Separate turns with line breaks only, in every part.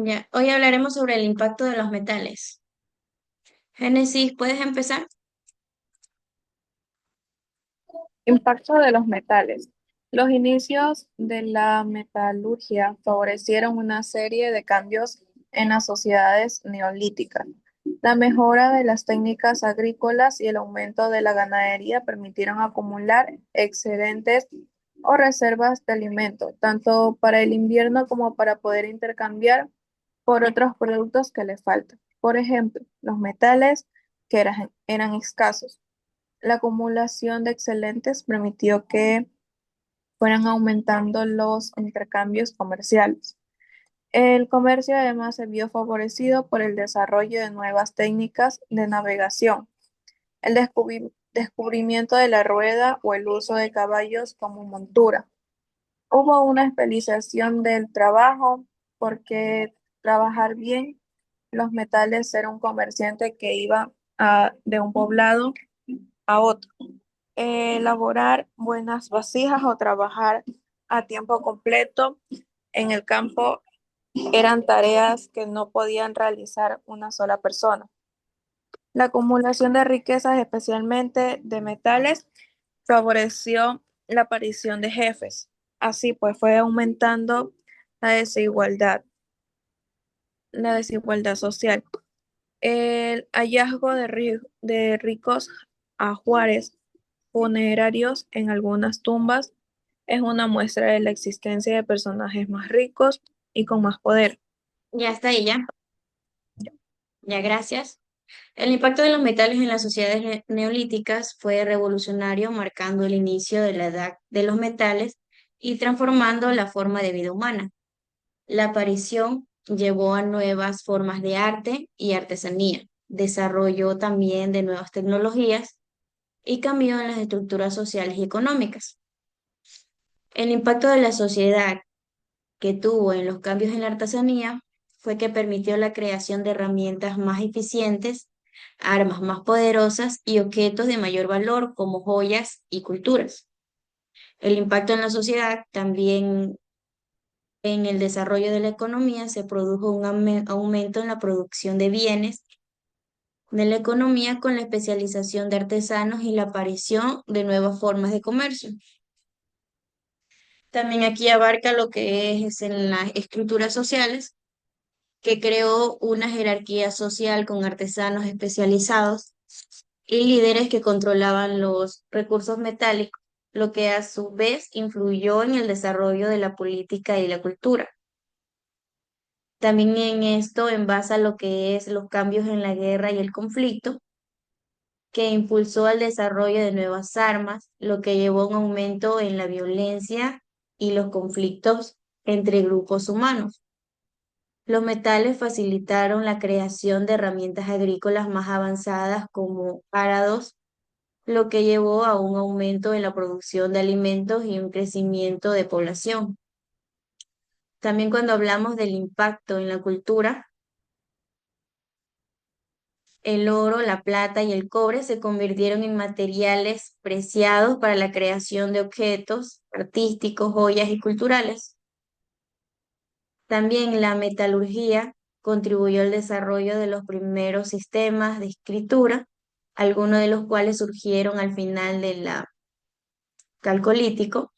Ya, hoy hablaremos sobre el impacto de los metales. Génesis, ¿puedes empezar?
Impacto de los metales. Los inicios de la metalurgia favorecieron una serie de cambios en las sociedades neolíticas. La mejora de las técnicas agrícolas y el aumento de la ganadería permitieron acumular excedentes o reservas de alimento, tanto para el invierno como para poder intercambiar por otros productos que le faltan. Por ejemplo, los metales que eran escasos. La acumulación de excedentes permitió que fueran aumentando los intercambios comerciales. El comercio además se vio favorecido por el desarrollo de nuevas técnicas de navegación, el descubrimiento de la rueda o el uso de caballos como montura. Hubo una especialización del trabajo porque trabajar bien los metales era un comerciante que iba de un poblado a otro. Elaborar buenas vasijas o trabajar a tiempo completo en el campo eran tareas que no podían realizar una sola persona. La acumulación de riquezas, especialmente de metales, favoreció la aparición de jefes. Así pues, fue aumentando la desigualdad, la desigualdad social. El hallazgo de ricos ajuares funerarios en algunas tumbas es una muestra de la existencia de personajes más ricos y con más poder.
Ya está ahí, ya. Ya, gracias. El impacto de los metales en las sociedades neolíticas fue revolucionario, marcando el inicio de la edad de los metales y transformando la forma de vida humana. La aparición llevó a nuevas formas de arte y artesanía, desarrolló también de nuevas tecnologías y cambió en las estructuras sociales y económicas. El impacto de la sociedad que tuvo en los cambios en la artesanía fue que permitió la creación de herramientas más eficientes, armas más poderosas y objetos de mayor valor como joyas y culturas. El impacto en la sociedad también en el desarrollo de la economía se produjo un aumento en la producción de bienes de la economía con la especialización de artesanos y la aparición de nuevas formas de comercio. También aquí abarca lo que es en las estructuras sociales, que creó una jerarquía social con artesanos especializados y líderes que controlaban los recursos metálicos, lo que a su vez influyó en el desarrollo de la política y la cultura. También en esto envasa lo que es los cambios en la guerra y el conflicto, que impulsó el desarrollo de nuevas armas, lo que llevó a un aumento en la violencia y los conflictos entre grupos humanos. Los metales facilitaron la creación de herramientas agrícolas más avanzadas como árados, lo que llevó a un aumento en la producción de alimentos y un crecimiento de población. También cuando hablamos del impacto en la cultura, el oro, la plata y el cobre se convirtieron en materiales preciados para la creación de objetos artísticos, joyas y culturales. También la metalurgia contribuyó al desarrollo de los primeros sistemas de escritura, algunos de los cuales surgieron al final del calcolítico.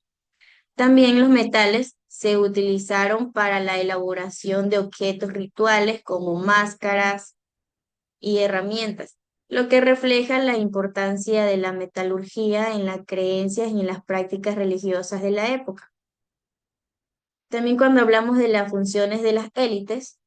También los metales se utilizaron para la elaboración de objetos rituales como máscaras y herramientas, lo que refleja la importancia de la metalurgia en las creencias y en las prácticas religiosas de la época. También cuando hablamos de las funciones de las élites,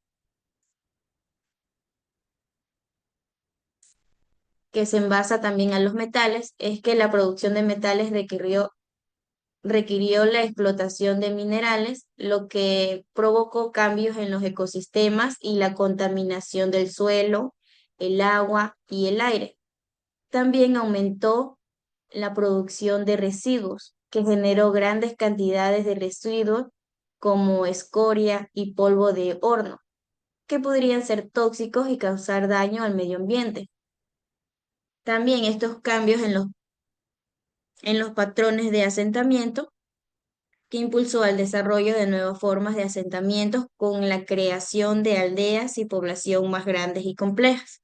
que se envasa también a los metales, es que la producción de metales requirió la explotación de minerales, lo que provocó cambios en los ecosistemas y la contaminación del suelo, el agua y el aire. También aumentó la producción de residuos, que generó grandes cantidades de residuos como escoria y polvo de horno, que podrían ser tóxicos y causar daño al medio ambiente. También estos cambios en los patrones de asentamiento que impulsó al desarrollo de nuevas formas de asentamientos con la creación de aldeas y población más grandes y complejas.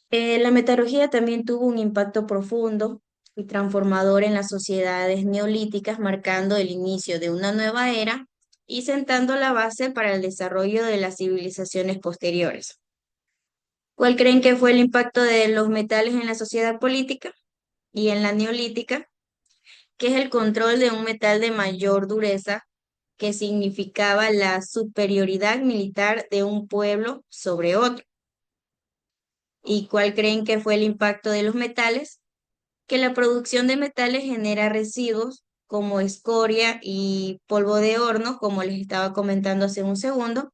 La metalurgia también tuvo un impacto profundo y transformador en las sociedades neolíticas, marcando el inicio de una nueva era y sentando la base para el desarrollo de las civilizaciones posteriores. ¿Cuál creen que fue el impacto de los metales en la sociedad política y en la neolítica? Que es el control de un metal de mayor dureza, que significaba la superioridad militar de un pueblo sobre otro. ¿Y cuál creen que fue el impacto de los metales? Que la producción de metales genera residuos como escoria y polvo de horno, como les estaba comentando hace un segundo,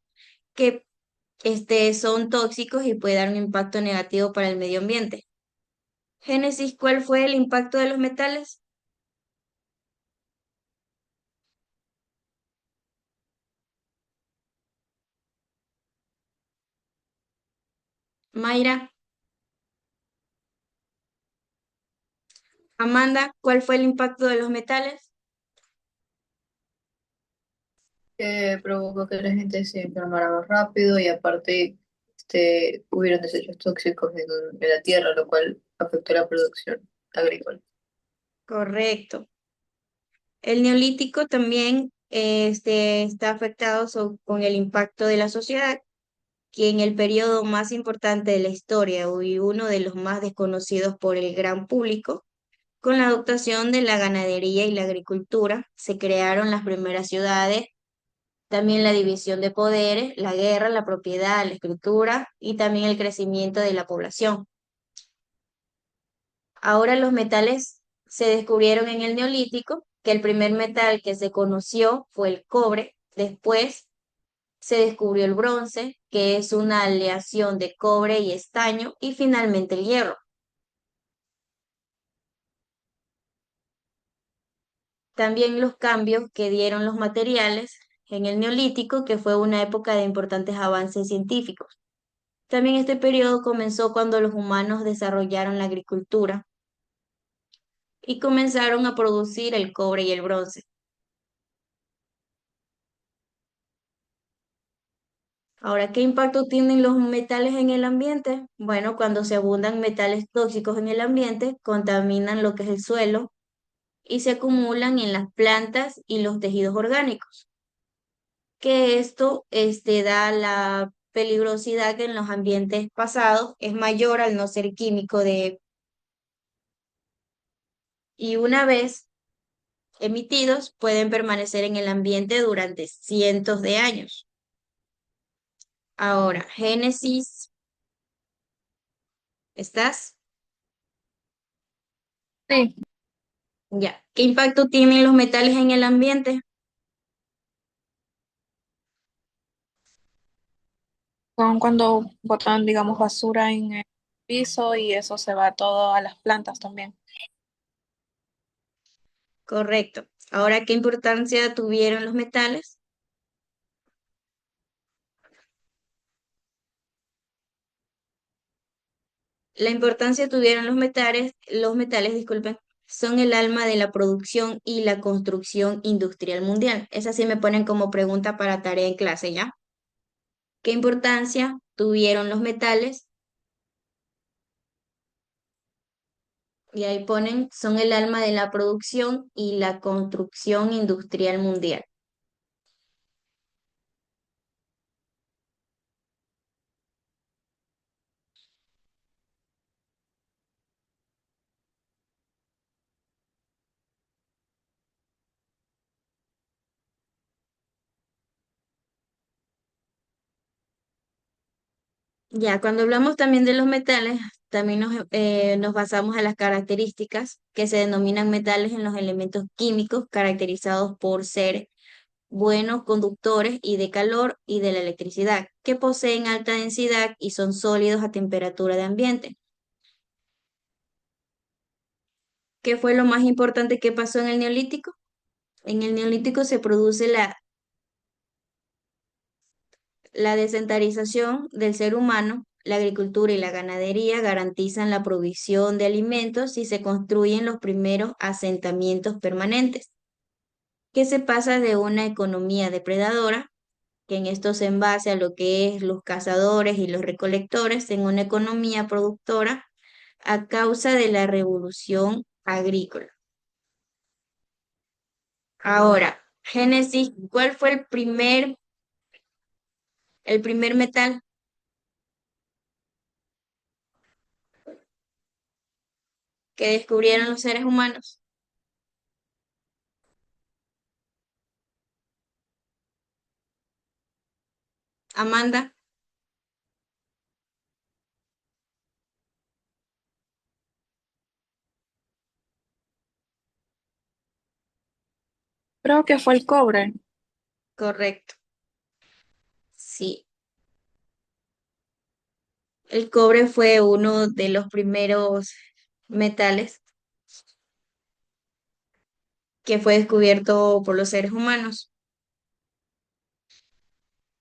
que son tóxicos y puede dar un impacto negativo para el medio ambiente. Génesis, ¿cuál fue el impacto de los metales? Mayra, Amanda, ¿cuál fue el impacto de los metales?
Que provocó que la gente se enfermara más rápido y aparte hubieron desechos tóxicos en la tierra, lo cual afectó la producción agrícola.
Correcto. El neolítico también está afectado con el impacto de la sociedad, que en el periodo más importante de la historia y uno de los más desconocidos por el gran público, con la adoptación de la ganadería y la agricultura, se crearon las primeras ciudades, también la división de poderes, la guerra, la propiedad, la escritura y también el crecimiento de la población. Ahora los metales se descubrieron en el Neolítico, que el primer metal que se conoció fue el cobre. Después se descubrió el bronce, que es una aleación de cobre y estaño, y finalmente el hierro. También los cambios que dieron los materiales en el Neolítico, que fue una época de importantes avances científicos. También este periodo comenzó cuando los humanos desarrollaron la agricultura y comenzaron a producir el cobre y el bronce. Ahora, ¿qué impacto tienen los metales en el ambiente? Bueno, cuando se abundan metales tóxicos en el ambiente, contaminan lo que es el suelo y se acumulan en las plantas y los tejidos orgánicos, que esto da la peligrosidad que en los ambientes pasados es mayor al no ser químico y una vez emitidos pueden permanecer en el ambiente durante cientos de años. Ahora, Génesis, ¿estás?
Sí,
Ya. ¿Qué impacto tienen los metales en el ambiente?
son cuando botan, digamos, basura en el piso y eso se va todo a las plantas también.
Correcto. Ahora, ¿qué importancia tuvieron los metales? La importancia tuvieron los metales, disculpen, son el alma de la producción y la construcción industrial mundial. Esa sí me ponen como pregunta para tarea en clase, ¿ya? ¿Qué importancia tuvieron los metales? Y ahí ponen, son el alma de la producción y la construcción industrial mundial. Ya, cuando hablamos también de los metales, también nos basamos en las características que se denominan metales en los elementos químicos caracterizados por ser buenos conductores y de calor y de la electricidad, que poseen alta densidad y son sólidos a temperatura de ambiente. ¿Qué fue lo más importante que pasó en el Neolítico? En el Neolítico se produce la desentarización del ser humano. La agricultura y la ganadería garantizan la provisión de alimentos y se construyen los primeros asentamientos permanentes. que se pasa de una economía depredadora, que en esto se envase a lo que es los cazadores y los recolectores, en una economía productora a causa de la revolución agrícola. Ahora, Génesis, ¿cuál fue el primer metal que descubrieron los seres humanos? Amanda,
Creo que fue el cobre.
correcto. Sí, el cobre fue uno de los primeros metales que fue descubierto por los seres humanos.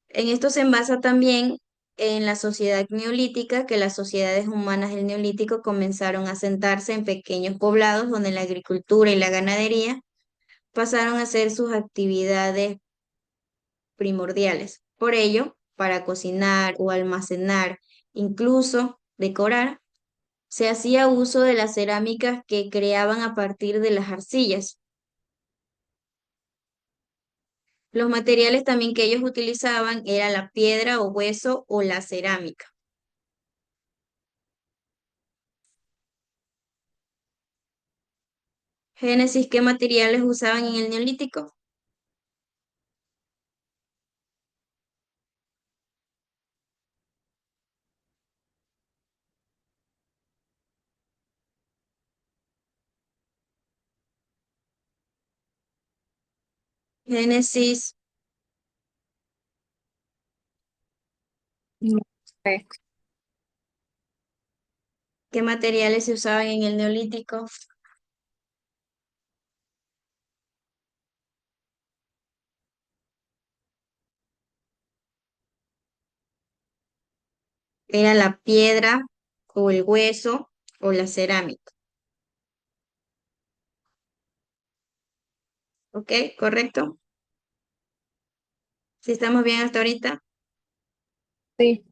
En esto se basa también en la sociedad neolítica, que las sociedades humanas del neolítico comenzaron a asentarse en pequeños poblados donde la agricultura y la ganadería pasaron a ser sus actividades primordiales. Por ello, para cocinar o almacenar, incluso decorar, se hacía uso de las cerámicas que creaban a partir de las arcillas. Los materiales también que ellos utilizaban era la piedra o hueso o la cerámica. Génesis, ¿qué materiales usaban en el Neolítico? Génesis,
No sé.
¿qué materiales se usaban en el Neolítico? Era la piedra o el hueso o la cerámica. ¿Ok? ¿Correcto? ¿Si estamos bien hasta ahorita?
Sí.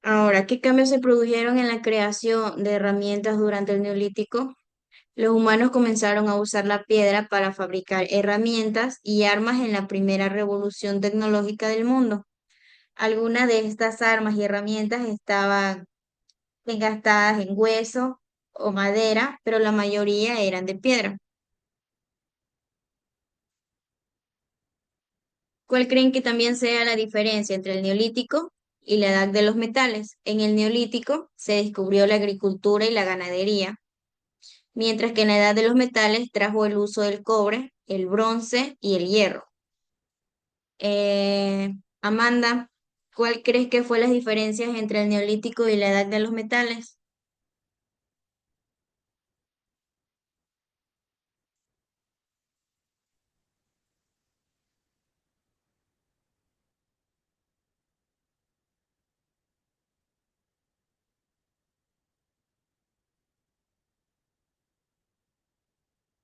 Ahora, ¿qué cambios se produjeron en la creación de herramientas durante el Neolítico? Los humanos comenzaron a usar la piedra para fabricar herramientas y armas en la primera revolución tecnológica del mundo. Algunas de estas armas y herramientas estaban engastadas en hueso o madera, pero la mayoría eran de piedra. ¿Cuál creen que también sea la diferencia entre el Neolítico y la Edad de los Metales? En el Neolítico se descubrió la agricultura y la ganadería, mientras que en la Edad de los Metales trajo el uso del cobre, el bronce y el hierro. Amanda, ¿cuál crees que fue las diferencias entre el Neolítico y la Edad de los Metales?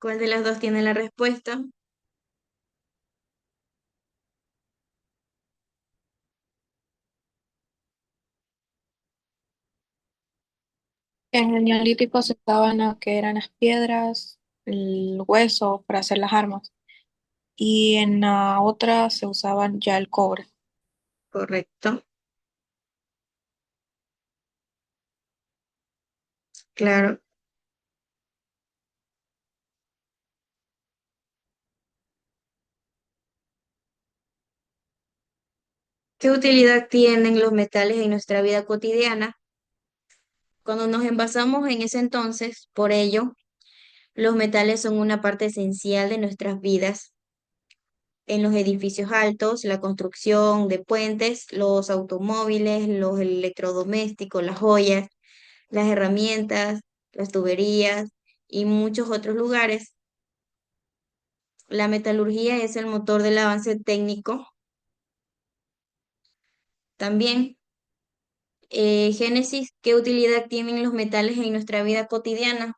¿Cuál de las dos tiene la respuesta?
En el Neolítico se usaban lo que eran las piedras, el hueso para hacer las armas. Y en la otra se usaban ya el cobre.
Correcto, claro. ¿Qué utilidad tienen los metales en nuestra vida cotidiana? Cuando nos envasamos en ese entonces, por ello, los metales son una parte esencial de nuestras vidas en los edificios altos, la construcción de puentes, los automóviles, los electrodomésticos, las joyas, las herramientas, las tuberías y muchos otros lugares. La metalurgia es el motor del avance técnico también. Génesis, ¿qué utilidad tienen los metales en nuestra vida cotidiana?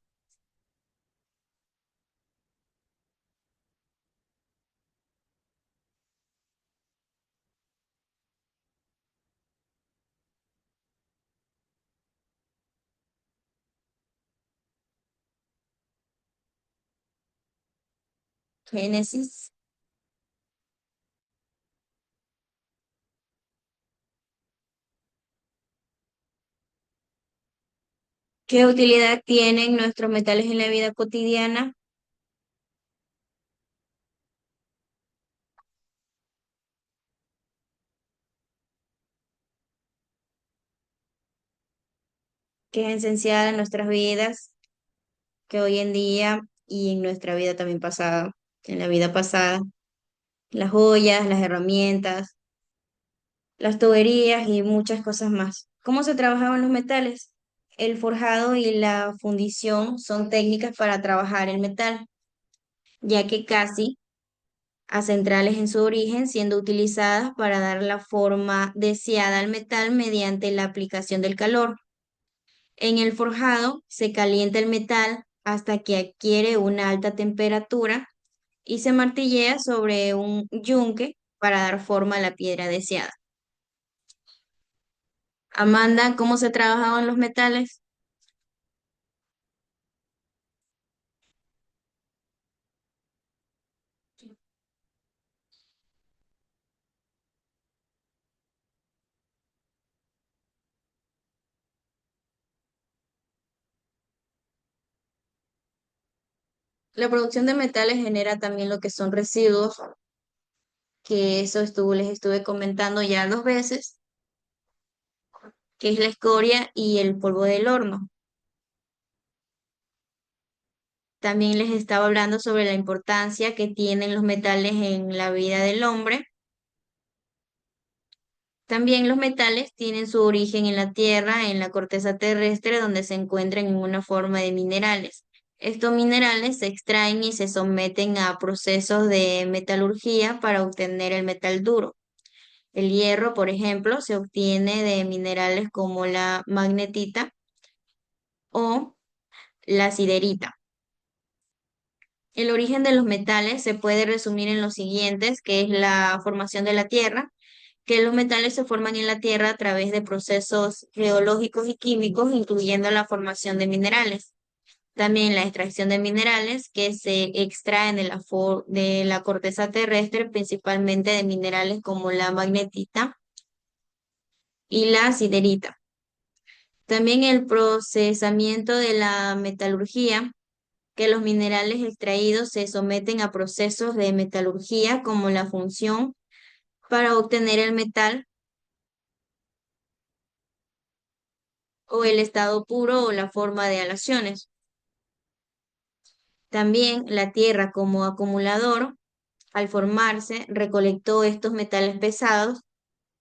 Génesis, ¿qué utilidad tienen nuestros metales en la vida cotidiana? Que es esencial en nuestras vidas, que hoy en día y en nuestra vida también pasada, en la vida pasada, las joyas, las herramientas, las tuberías y muchas cosas más. ¿Cómo se trabajaban los metales? El forjado y la fundición son técnicas para trabajar el metal, ya que casi a centrales en su origen, siendo utilizadas para dar la forma deseada al metal mediante la aplicación del calor. En el forjado se calienta el metal hasta que adquiere una alta temperatura y se martillea sobre un yunque para dar forma a la piedra deseada. Amanda, ¿cómo se trabajaban los metales? La producción de metales genera también lo que son residuos, que les estuve comentando ya 2 veces, que es la escoria y el polvo del horno. También les estaba hablando sobre la importancia que tienen los metales en la vida del hombre. También los metales tienen su origen en la tierra, en la corteza terrestre, donde se encuentran en una forma de minerales. Estos minerales se extraen y se someten a procesos de metalurgia para obtener el metal duro. El hierro, por ejemplo, se obtiene de minerales como la magnetita o la siderita. El origen de los metales se puede resumir en los siguientes, que es la formación de la Tierra, que los metales se forman en la Tierra a través de procesos geológicos y químicos, incluyendo la formación de minerales. También la extracción de minerales que se extraen de la corteza terrestre, principalmente de minerales como la magnetita y la siderita. También el procesamiento de la metalurgia, que los minerales extraídos se someten a procesos de metalurgia como la función para obtener el metal o el estado puro o la forma de aleaciones. También la Tierra como acumulador, al formarse, recolectó estos metales pesados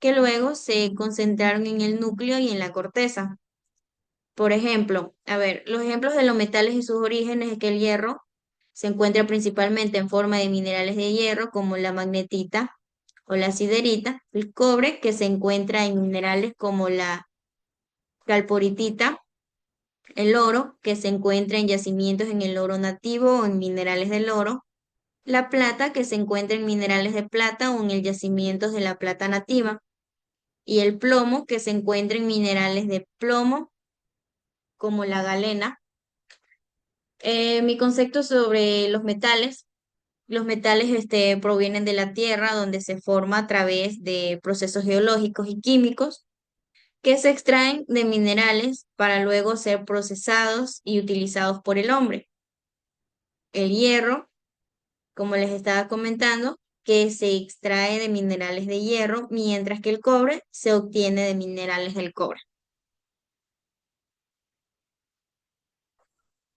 que luego se concentraron en el núcleo y en la corteza. Por ejemplo, a ver, los ejemplos de los metales y sus orígenes es que el hierro se encuentra principalmente en forma de minerales de hierro como la magnetita o la siderita, el cobre que se encuentra en minerales como la calporitita, el oro que se encuentra en yacimientos en el oro nativo o en minerales del oro, la plata que se encuentra en minerales de plata o en el yacimientos de la plata nativa, y el plomo que se encuentra en minerales de plomo como la galena. Mi concepto sobre los metales provienen de la tierra donde se forma a través de procesos geológicos y químicos que se extraen de minerales para luego ser procesados y utilizados por el hombre. El hierro, como les estaba comentando, que se extrae de minerales de hierro, mientras que el cobre se obtiene de minerales del cobre.